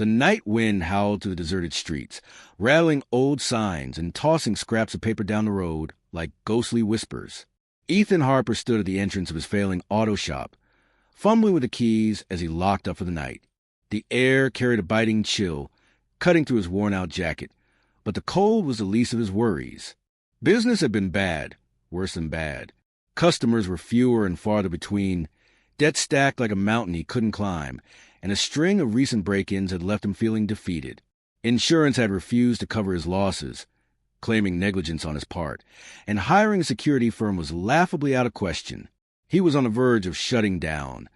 The night wind howled through the deserted streets, rattling old signs and tossing scraps of paper down the road like ghostly whispers. Ethan Harper stood at the entrance of his failing auto shop, fumbling with the keys as he locked up for the night. The air carried a biting chill, cutting through his worn-out jacket, but the cold was the least of his worries. Business had been bad, worse than bad. Customers were fewer and farther between, debt stacked like a mountain he couldn't climb, and a string of recent break-ins had left him feeling defeated. Insurance had refused to cover his losses, claiming negligence on his part, and hiring a security firm was laughably out of question. He was on the verge of shutting down,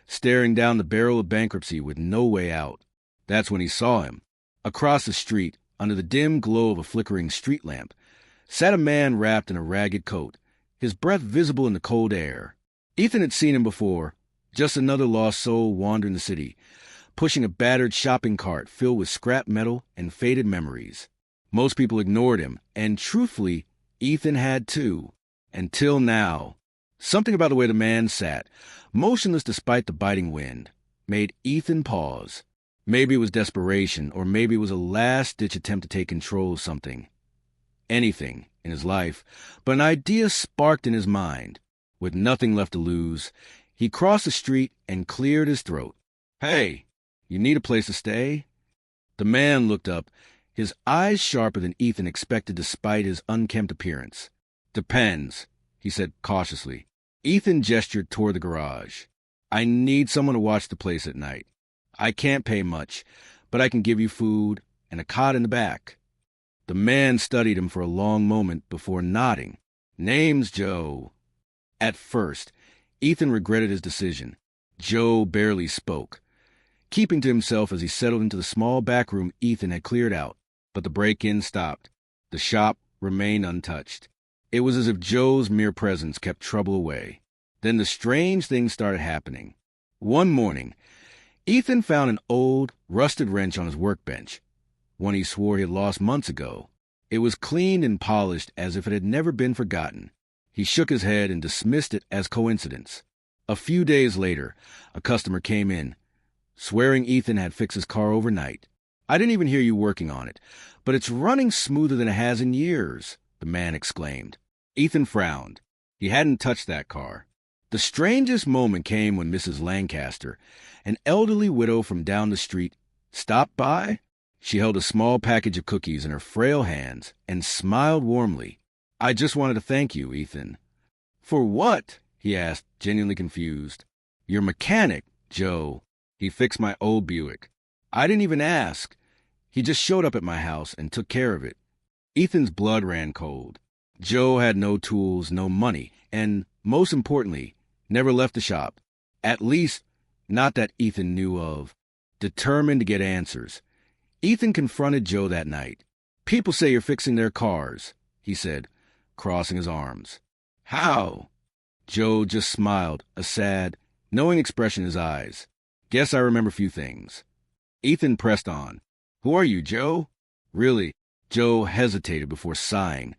staring down the barrel of bankruptcy with no way out. That's when he saw him. Across the street, under the dim glow of a flickering street lamp, sat a man wrapped in a ragged coat, his breath visible in the cold air. Ethan had seen him before, just another lost soul wandering the city, pushing a battered shopping cart filled with scrap metal and faded memories. Most people ignored him, and truthfully, Ethan had too. Until now. Something about the way the man sat, motionless despite the biting wind, made Ethan pause. Maybe it was desperation, or maybe it was a last-ditch attempt to take control of something. Anything in his life, but an idea sparked in his mind. With nothing left to lose, he crossed the street and cleared his throat. "Hey, you need a place to stay?" The man looked up, his eyes sharper than Ethan expected despite his unkempt appearance. "Depends," he said cautiously. Ethan gestured toward the garage. "I need someone to watch the place at night. I can't pay much, but I can give you food and a cot in the back." The man studied him for a long moment before nodding. "Name's Joe." At first, Ethan regretted his decision. Joe barely spoke, keeping to himself as he settled into the small back room Ethan had cleared out. But the break-in stopped. The shop remained untouched. It was as if Joe's mere presence kept trouble away. Then the strange things started happening. One morning, Ethan found an old, rusted wrench on his workbench, one he swore he had lost months ago. It was cleaned and polished as if it had never been forgotten. He shook his head and dismissed it as coincidence. A few days later, a customer came in, swearing Ethan had fixed his car overnight. "I didn't even hear you working on it, but it's running smoother than it has in years," the man exclaimed. Ethan frowned. He hadn't touched that car. The strangest moment came when Mrs. Lancaster, an elderly widow from down the street, stopped by. She held a small package of cookies in her frail hands and smiled warmly. "I just wanted to thank you, Ethan." "For what?" he asked, genuinely confused. "Your mechanic, Joe. He fixed my old Buick. I didn't even ask. He just showed up at my house and took care of it." Ethan's blood ran cold. Joe had no tools, no money, and, most importantly, never left the shop. At least, not that Ethan knew of. Determined to get answers, Ethan confronted Joe that night. "People say you're fixing their cars," he said, crossing his arms. "How?" Joe just smiled, a sad, knowing expression in his eyes. "Guess I remember few things." Ethan pressed on. "Who are you, Joe?" "Really?" Joe hesitated before sighing,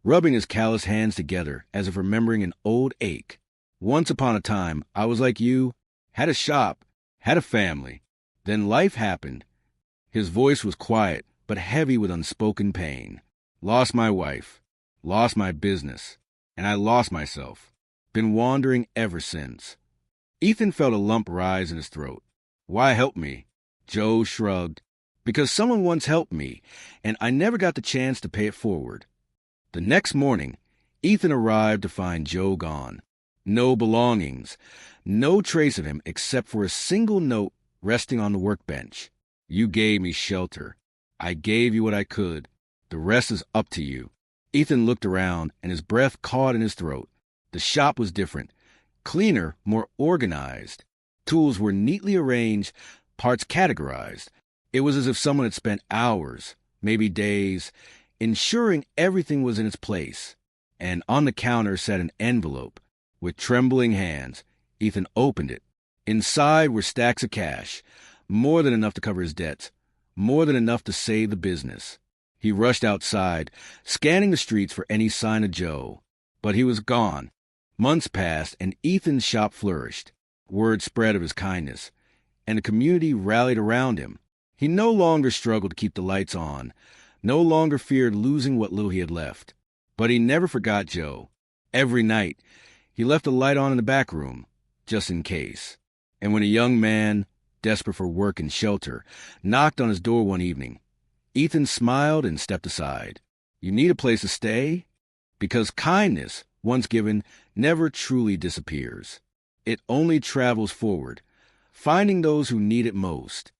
rubbing his callous hands together as if remembering an old ache. "Once upon a time, I was like you, had a shop, had a family. Then life happened." His voice was quiet, but heavy with unspoken pain. "Lost my wife, lost my business, and I lost myself. Been wandering ever since." Ethan felt a lump rise in his throat. "Why help me?" Joe shrugged. "Because someone once helped me, and I never got the chance to pay it forward." The next morning, Ethan arrived to find Joe gone. No belongings, no trace of him except for a single note resting on the workbench. "You gave me shelter. I gave you what I could. The rest is up to you." Ethan looked around, and his breath caught in his throat. The shop was different, cleaner, more organized. Tools were neatly arranged, parts categorized. It was as if someone had spent hours, maybe days, ensuring everything was in its place. And on the counter sat an envelope. With trembling hands, Ethan opened it. Inside were stacks of cash, more than enough to cover his debts, more than enough to save the business. He rushed outside, scanning the streets for any sign of Joe. But he was gone. Months passed, and Ethan's shop flourished. Word spread of his kindness, and the community rallied around him. He no longer struggled to keep the lights on, no longer feared losing what little he had left. But he never forgot Joe. Every night, he left a light on in the back room, just in case. And when a young man, desperate for work and shelter, knocked on his door one evening, Ethan smiled and stepped aside. You need a place to stay? Because kindness, once given, never truly disappears. It only travels forward, finding those who need it most.